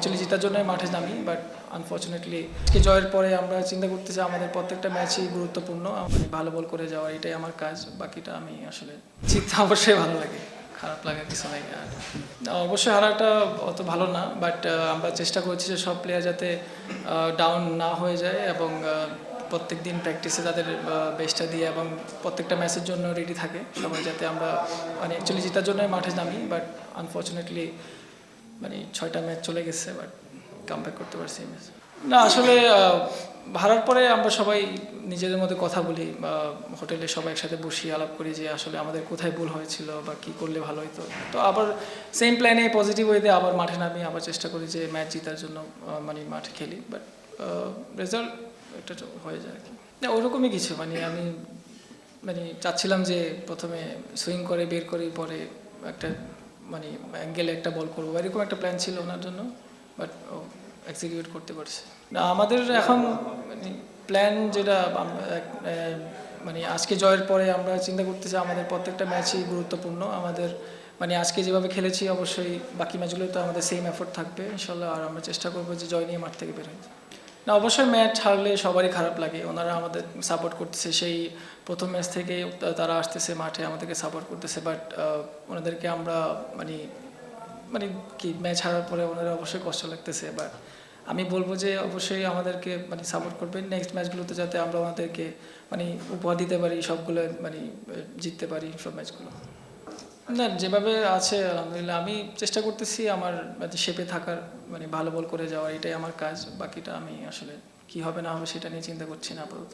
Actually জেতার জন্য মাঠে নামি, বাট আনফর্চুনেটলি আজকে জয়ের পরে আমরা চিন্তা করতেছি আমাদের প্রত্যেকটা ম্যাচই গুরুত্বপূর্ণ। মানে ভালো বল করে যাওয়া, এটাই আমার কাজ। বাকিটা আমি আসলে জিততে অবশ্যই ভালো লাগে, খারাপ লাগার কিছু নাই। আর অবশ্যই হারাটা অত ভালো না, বাট আমরা চেষ্টা করছি যে সব প্লেয়ার যাতে ডাউন না হয়ে যায় এবং প্রত্যেক দিন প্র্যাকটিসে তাদের বেস্টটা দিয়ে এবং প্রত্যেকটা ম্যাচের জন্য রেডি থাকে সবাই, যাতে আমরা মানে অ্যাকচুয়ালি জেতার জন্য মাঠে নামি। বাট আনফর্চুনেটলি মানে 6টা ম্যাচ চলে গেছে, বাট কামব্যাক করতে পারছি এই ম্যাচ। না আসলে হারার পরে আমরা সবাই নিজেদের মধ্যে কথা বলি, হোটেলে সবাই একসাথে বসি, আলাপ করি যে আসলে আমাদের কোথায় ভুল হয়েছিল বা কী করলে ভালো হতো। তো আবার সেম প্ল্যানে পজিটিভ ওয়েতে আবার মাঠে নামি, আবার চেষ্টা করি যে ম্যাচ জেতার জন্য মানে মাঠে খেলি। বাট রেজাল্ট একটা হয়ে যায় আর কি। না ওরকমই কিছু, মানে আমি মানে চাচ্ছিলাম যে প্রথমে সুইং করে বের করি, পরে একটা মানে অ্যাঙ্গেলে একটা বল করবো, এরকম একটা প্ল্যান ছিল ওনার জন্য, বাট ও এক্সিকিউট করতে পারছে না। আমাদের এখন মানে প্ল্যান যেটা মানে আজকে জয়ের পরে আমরা চিন্তা করতেছি আমাদের প্রত্যেকটা ম্যাচই গুরুত্বপূর্ণ। আমাদের মানে আজকে যেভাবে খেলেছি অবশ্যই বাকি ম্যাচগুলো তো আমাদের সেম এফোর্ট থাকবে ইনশাল্লাহ, আর আমরা চেষ্টা করবো যে জয় নিয়ে মাঠ থেকে বের হই। না অবশ্যই ম্যাচ হারলে সবারই খারাপ লাগে, ওনারা আমাদের সাপোর্ট করতেছে সেই প্রথম ম্যাচ থেকে, তারা আসতেছে মাঠে আমাদেরকে সাপোর্ট করতেছে। বাট ওনাদেরকে আমরা মানে মানে কি ম্যাচ হারার পরে ওনারা অবশ্যই কষ্ট লাগতেছে। বাট আমি বলবো যে অবশ্যই আমাদেরকে মানে সাপোর্ট করবেন নেক্সট ম্যাচগুলোতে, যাতে আমরা আমাদেরকে মানে উপহার দিতে পারি, সবগুলো মানে জিততে পারি সব ম্যাচগুলো। না যেভাবে আছে আলহামদুলিল্লাহ, আমি চেষ্টা করতেছি আমার শেপে থাকার, মানে ভালো বল করে যাওয়ার, এটাই আমার কাজ। বাকিটা আমি আসলে কি হবে না হবে সেটা নিয়ে চিন্তা করছি না আপাতত।